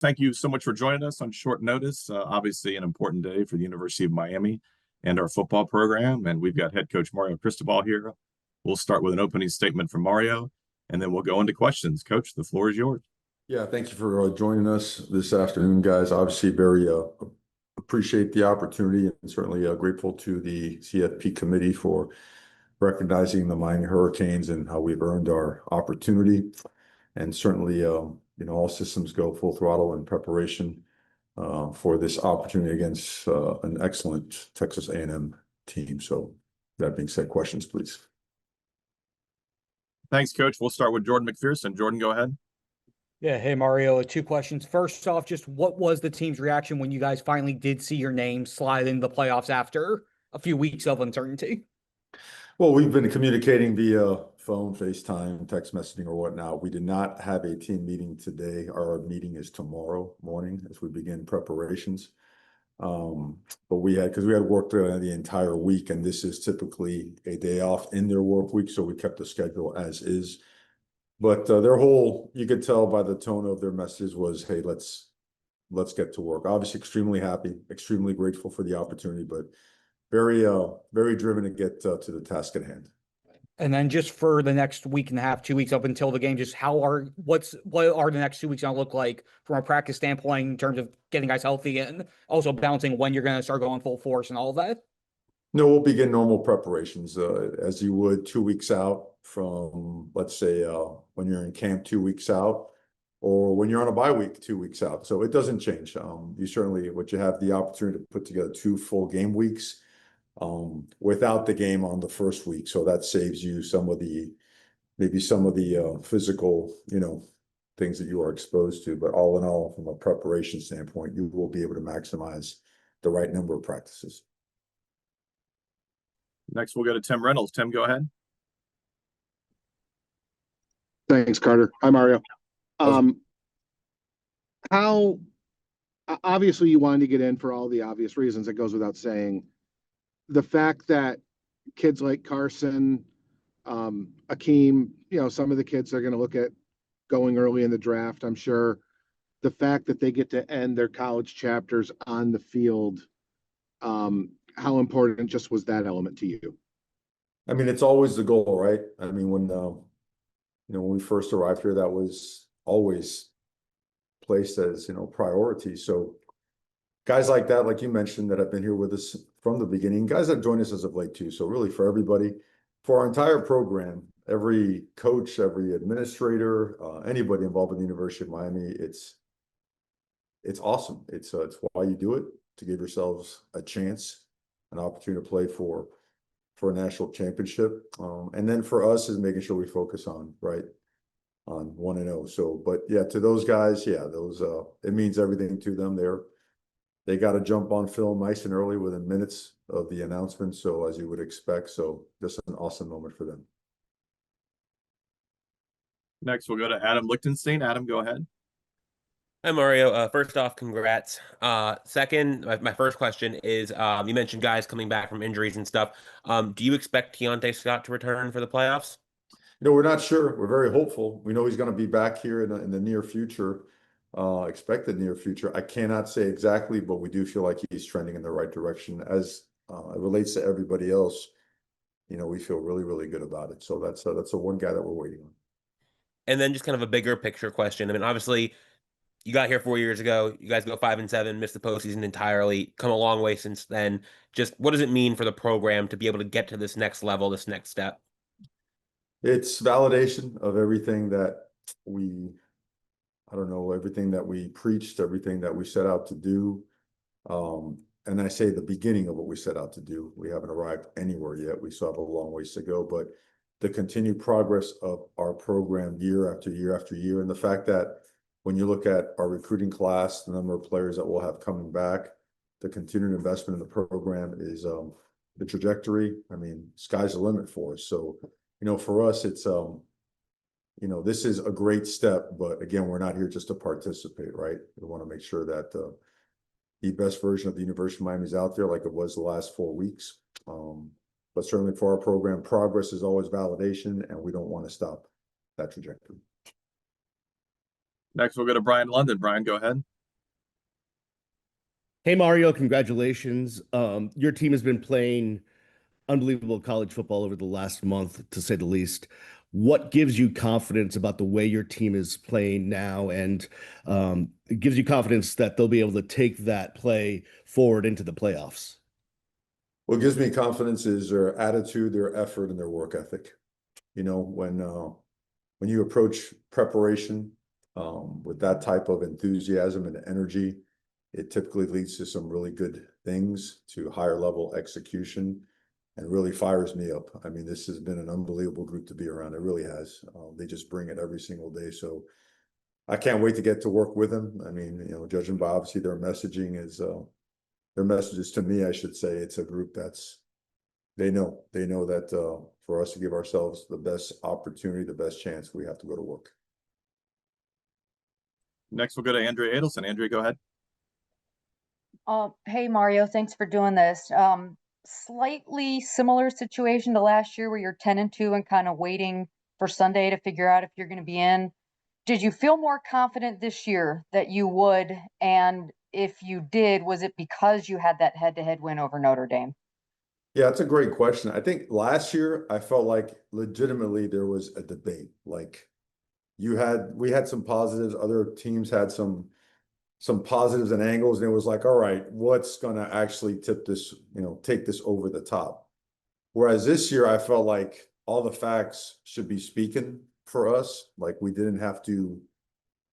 Thank you so much for joining us on short notice. Obviously, an important day for the University of Miami and our football program. And we've got head coach Mario Cristobal here. We'll start with an opening statement from Mario, and then we'll go into questions. Coach, the floor is yours. Yeah, thank you for joining us this afternoon, guys. Obviously, very appreciate the opportunity and certainly grateful to the CFP committee for recognizing the Miami Hurricanes and how we've earned our opportunity. And certainly, all systems go full throttle in preparation for this opportunity against an excellent Texas A&M team. So that being said, questions, please. Thanks, Coach. We'll start with Jordan McPherson. Jordan, go ahead. Yeah, hey Mario, two questions. First off, just what was the team's reaction when you guys finally did see your name slide into the playoffs after a few weeks of uncertainty? Well, we've been communicating via phone, FaceTime, text messaging, or whatnot. We did not have a team meeting today. Our meeting is tomorrow morning as we begin preparations. But because we had worked the entire week, and this is typically a day off in their work week, so we kept the schedule as is. But you could tell by the tone of their message was, hey, let's get to work. Obviously, extremely happy, extremely grateful for the opportunity, but very driven to get to the task at hand. And then just for the next week and a half, 2 weeks up until the game, just what are the next 2 weeks going to look like from a practice standpoint in terms of getting guys healthy and also balancing when you're going to start going full force and all of that? No, we'll begin normal preparations as you would 2 weeks out from, let's say, when you're in camp 2 weeks out, or when you're on a bye week 2 weeks out. So it doesn't change. You have the opportunity to put together 2 full game weeks without the game on the first week. So that saves you maybe some of the physical, things that you are exposed to. But all in all, from a preparation standpoint, you will be able to maximize the right number of practices. Next, we'll go to Tim Reynolds. Tim, go ahead. Thanks, Carter. Hi, Mario. How obviously you wanted to get in for all the obvious reasons, it goes without saying. The fact that kids like Carson, Akeem, some of the kids are going to look at going early in the draft, I'm sure. The fact that they get to end their college chapters on the field, how important just was that element to you? I mean, it's always the goal, right? I mean, when we first arrived here, that was always placed as, priority. So guys like that, like you mentioned, that have been here with us from the beginning, guys that joined us as of late too. So really for everybody, for our entire program, every coach, every administrator, anybody involved with the University of Miami, it's awesome. It's why you do it, to give yourselves a chance, an opportunity to play for a national championship. And then for us is making sure we focus on 1-0. So, but yeah, to those guys, it means everything to them. They got to jump on film nice and early within minutes of the announcement. So as you would expect, so just an awesome moment for them. Next, we'll go to Adam Lichtenstein. Adam, go ahead. Hi, Mario. First off, congrats. Second, my first question is, you mentioned guys coming back from injuries and stuff. Do you expect Keontae Scott to return for the playoffs? We're not sure. We're very hopeful. We know he's going to be back here in the near future, expected near future. I cannot say exactly, but we do feel like he's trending in the right direction. As it relates to everybody else, we feel really, really good about it. So that's the one guy that we're waiting on. And then just kind of a bigger picture question. I mean, obviously, you got here 4 years ago. You guys go 5-7, missed the postseason entirely. Come a long way since then. Just what does it mean for the program to be able to get to this next level, this next step? It's validation of everything that everything that we preached, everything that we set out to do. And I say the beginning of what we set out to do. We haven't arrived anywhere yet. We still have a long ways to go, but the continued progress of our program year after year after year, and the fact that when you look at our recruiting class, the number of players that we'll have coming back, the continued investment in the program is the trajectory. I mean, sky's the limit for us. So, for us, it's this is a great step, but again, we're not here just to participate, right? We want to make sure that the best version of the University of Miami is out there, like it was the last 4 weeks. But certainly for our program, progress is always validation, and we don't want to stop that trajectory. Next, we'll go to Brian London. Brian, go ahead. Hey Mario, congratulations. Your team has been playing unbelievable college football over the last month, to say the least. What gives you confidence about the way your team is playing now, and it gives you confidence that they'll be able to take that play forward into the playoffs? What gives me confidence is their attitude, their effort, and their work ethic. When you approach preparation with that type of enthusiasm and energy, it typically leads to some really good things, to higher level execution, and really fires me up. I mean, this has been an unbelievable group to be around. It really has. They just bring it every single day. So I can't wait to get to work with them. I mean, judging by obviously their messages to me, I should say, it's a group they know that for us to give ourselves the best opportunity, the best chance, we have to go to work. Next, we'll go to Andrea Adelson. Andrea, go ahead. Hey Mario, thanks for doing this. Slightly similar situation to last year where you're 10-2 and kind of waiting for Sunday to figure out if you're going to be in. Did you feel more confident this year that you would? And if you did, was it because you had that head-to-head win over Notre Dame? Yeah, that's a great question. I think last year I felt like legitimately there was a debate. Like we had some positives, other teams had some positives and angles, and it was like, all right, what's gonna actually tip this, take this over the top? Whereas this year I felt like all the facts should be speaking for us. Like we didn't have to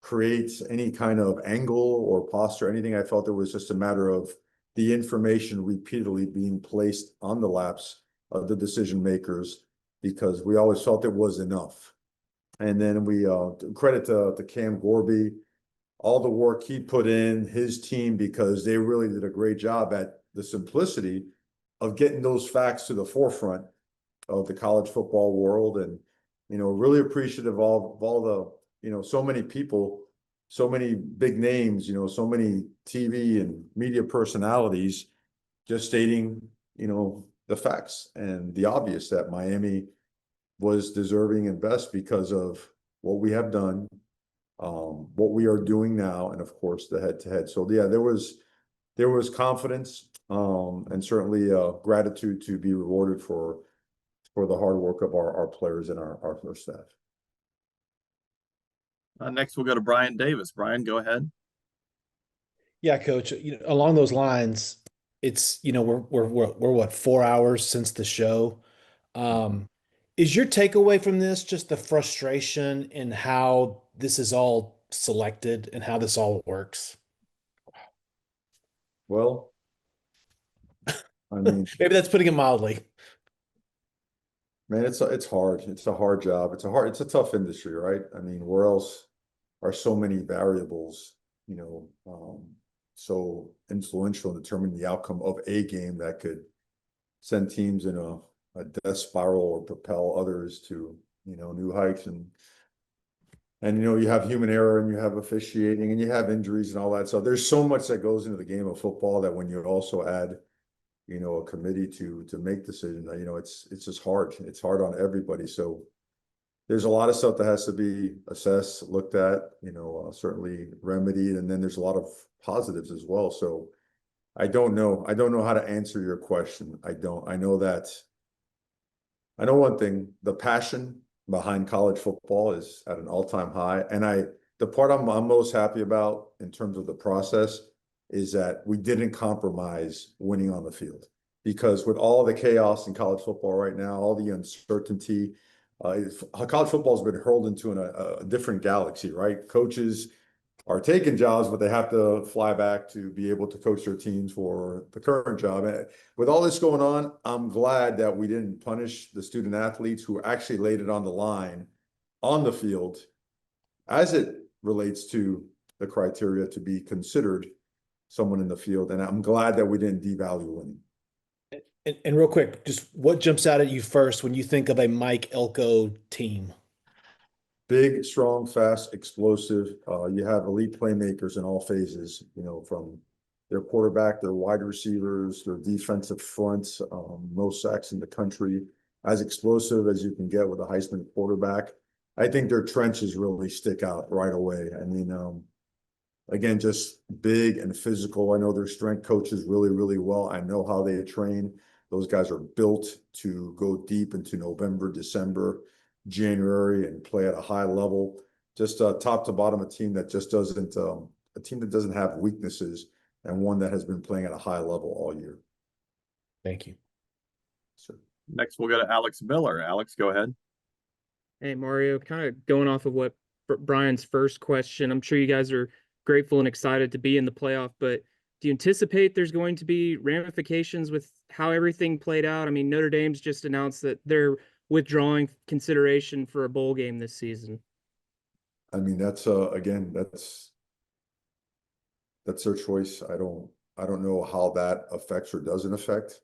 create any kind of angle or posture, anything. I felt it was just a matter of the information repeatedly being placed on the laps of the decision makers, because we always felt it was enough. And then we credit to Cam Gorby, all the work he put in, his team, because they really did a great job at the simplicity of getting those facts to the forefront of the college football world. And, really appreciative of all the, so many people, so many big names, so many TV and media personalities just stating, the facts and the obvious, that Miami was deserving and best because of what we have done, what we are doing now, and of course the head-to-head. So yeah, there was confidence, and certainly gratitude to be rewarded for the hard work of our players and our staff. Next, we'll go to Brian Davis. Brian, go ahead. Yeah, coach, along those lines, it's, we're what, 4 hours since the show. Is your takeaway from this just the frustration in how this is all selected and how this all works? Well, I mean, Maybe that's putting it mildly. man, it's hard. It's a hard job. It's a tough industry, right? I mean, where else are so many variables, so influential in determining the outcome of a game that could send teams in a death spiral or propel others to, new heights. And you have human error, and you have officiating, and you have injuries and all that. So there's so much that goes into the game of football that when you also add, a committee to make decisions, it's just hard. It's hard on everybody. So there's a lot of stuff that has to be assessed, looked at, certainly remedied, and then there's a lot of positives as well. So I don't know how to answer your question. I know one thing: the passion behind college football is at an all-time high. And the part I'm most happy about in terms of the process is that we didn't compromise winning on the field, because with all the chaos in college football right now, all the uncertainty, college football has been hurled into a different galaxy, right? Coaches are taking jobs, but they have to fly back to be able to coach their teams for the current job. And with all this going on, I'm glad that we didn't punish the student athletes who actually laid it on the line on the field as it relates to the criteria to be considered someone in the field. And I'm glad that we didn't devalue winning. And real quick, just what jumps out at you first when you think of a Mike Elko team? Big, strong, fast, explosive. You have elite playmakers in all phases, from their quarterback, their wide receivers, their defensive fronts, most sacks in the country, as explosive as you can get with a Heisman quarterback. I think their trenches really stick out right away. I mean, again, just big and physical. I know their strength coaches really, really well. I know how they train. Those guys are built to go deep into November, December, January, and play at a high level. Just top to bottom, a team that just doesn't have weaknesses, and one that has been playing at a high level all year. Thank you. So, Next, we'll go to Alex Miller. Alex, go ahead. Hey, Mario, kind of going off of what Brian's first question, I'm sure you guys are grateful and excited to be in the playoff, but do you anticipate there's going to be ramifications with how everything played out? I mean, Notre Dame's just announced that they're withdrawing consideration for a bowl game this season. I mean, that's again, that's their choice. I don't know how that affects or doesn't affect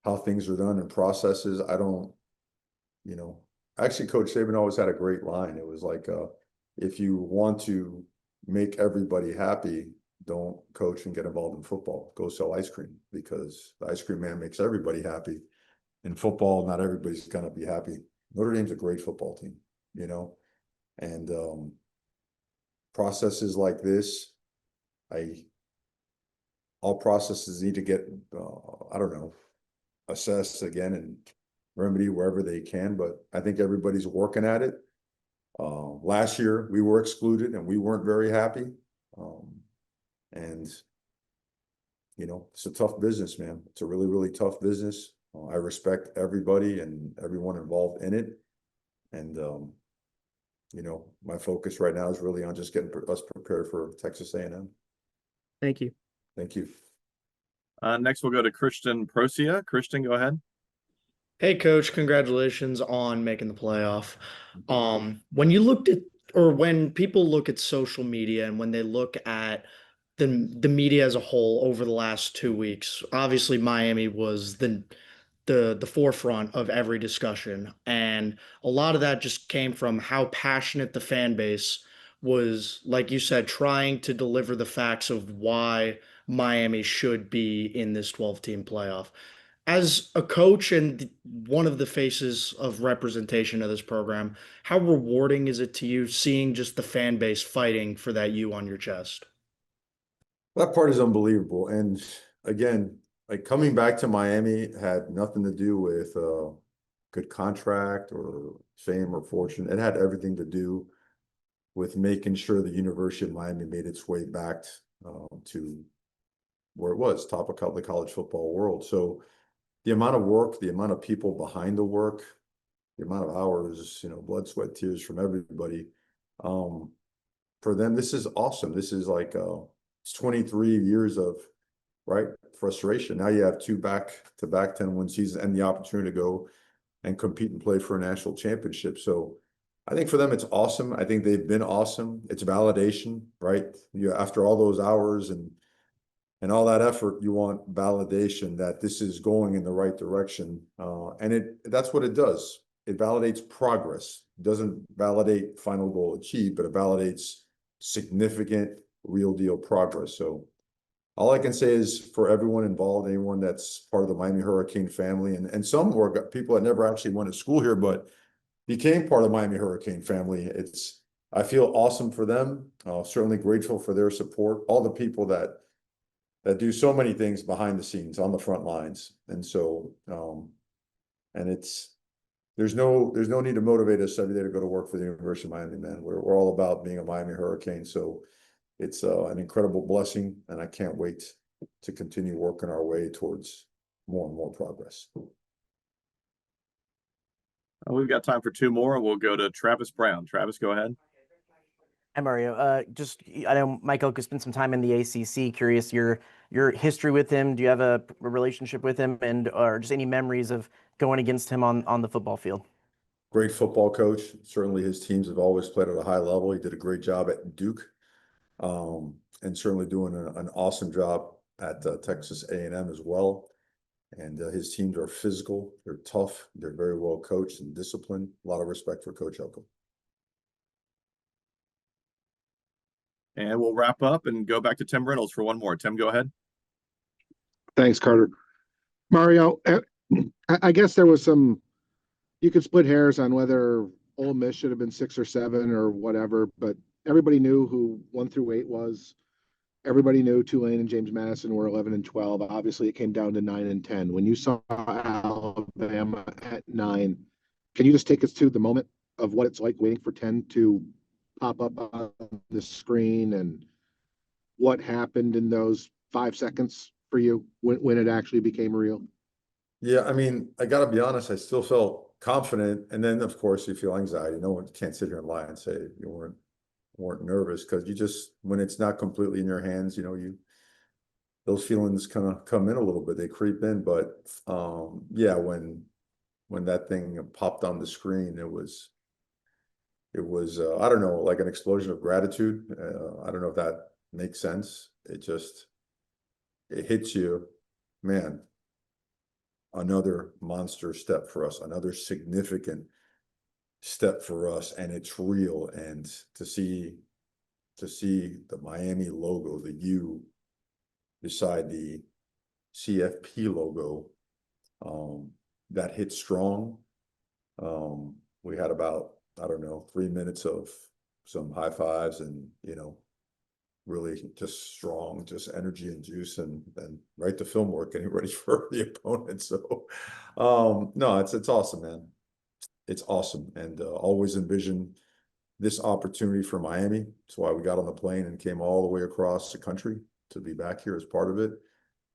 how things are done and processes. I don't, actually, Coach Saban always had a great line. It was like, if you want to make everybody happy, don't coach and get involved in football. Go sell ice cream, because the ice cream man makes everybody happy. In football, not everybody's going to be happy. Notre Dame's a great football team, and processes like this, all processes need to get, assessed again and remedy wherever they can. But I think everybody's working at it. Last year we were excluded and we weren't very happy. And it's a tough business, man. It's a really, really tough business. I respect everybody and everyone involved in it. And, my focus right now is really on just getting us prepared for Texas A&M. Thank you. Thank you. Next, we'll go to Christian Procia. Christian, go ahead. Hey, Coach, congratulations on making the playoff. When you looked at, or when people look at social media and when they look at the media as a whole over the last 2 weeks, obviously Miami was the forefront of every discussion. And a lot of that just came from how passionate the fan base was, like you said, trying to deliver the facts of why Miami should be in this 12-team playoff. As a coach and one of the faces of representation of this program, how rewarding is it to you seeing just the fan base fighting for that U on your chest? That part is unbelievable. And again, like, coming back to Miami had nothing to do with a good contract or fame or fortune. It had everything to do with making sure the University of Miami made its way back to where it was, top of the college football world. So the amount of work, the amount of people behind the work, the amount of hours, blood, sweat, tears from everybody. For them, this is awesome. This is like it's 23 years of frustration. Now you have 2 back-to-back 10-win seasons and the opportunity to go and compete and play for a national championship. So I think for them it's awesome. I think they've been awesome. It's validation, right? After all those hours and all that effort, you want validation that this is going in the right direction. And that's what it does. It validates progress. It doesn't validate final goal achieved, but it validates significant, real deal progress. So all I can say is, for everyone involved, anyone that's part of the Miami Hurricane family, and some were people that never actually went to school here, but became part of the Miami Hurricane family. I feel awesome for them. Certainly grateful for their support. All the people that do so many things behind the scenes on the front lines. And so, and there's no need to motivate us every day to go to work for the University of Miami, man. We're all about being a Miami Hurricane. So it's an incredible blessing, and I can't wait to continue working our way towards more and more progress. We've got time for 2 more. We'll go to Travis Brown. Travis, go ahead. Hi, Mario. I know Mike Elko spent some time in the ACC. Curious your history with him. Do you have a relationship with him, or just any memories of going against him on the football field? Great football coach. Certainly his teams have always played at a high level. He did a great job at Duke, and certainly doing an awesome job at Texas A&M as well. And his teams are physical. They're tough. They're very well coached and disciplined. A lot of respect for Coach Elko. And we'll wrap up and go back to Tim Reynolds for one more. Tim, go ahead. Thanks, Carter. Mario, I guess there was you could split hairs on whether Ole Miss should have been 6 or 7 or whatever, but everybody knew who 1 through 8 was. Everybody knew Tulane and James Madison were 11 and 12. Obviously, it came down to 9 and 10. When you saw Alabama at 9, can you just take us to the moment of what it's like waiting for 10 to pop up on the screen and what happened in those 5 seconds for you when it actually became real? Yeah, I mean, I gotta be honest, I still felt confident. And then of course you feel anxiety. No one can't sit here and lie and say you weren't nervous, because you just, when it's not completely in your hands, those feelings kind of come in a little bit, they creep in. But yeah, when that thing popped on the screen, it was I don't know, like an explosion of gratitude. I don't know if that makes sense. It hits you, man. Another monster step for us, another significant step for us, and it's real. And to see the Miami logo, the U beside the CFP logo, that hit strong. We had about, I don't know, 3 minutes of some high fives and, really just strong, just energy and juice, and then right to film work, getting ready for the opponent. So, no, it's awesome, man. It's awesome. And always envision this opportunity for Miami. That's why we got on the plane and came all the way across the country to be back here as part of it.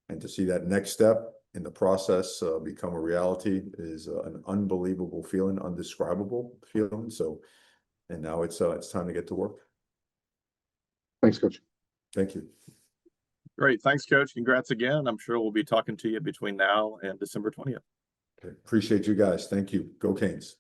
And to see that next step in the process become a reality is an unbelievable feeling, undescribable feeling. So, and now it's time to get to work. Thanks, Coach. Thank you. Great. Thanks, Coach. Congrats again. I'm sure we'll be talking to you between now and December 20th. Okay. Appreciate you guys. Thank you. Go Canes.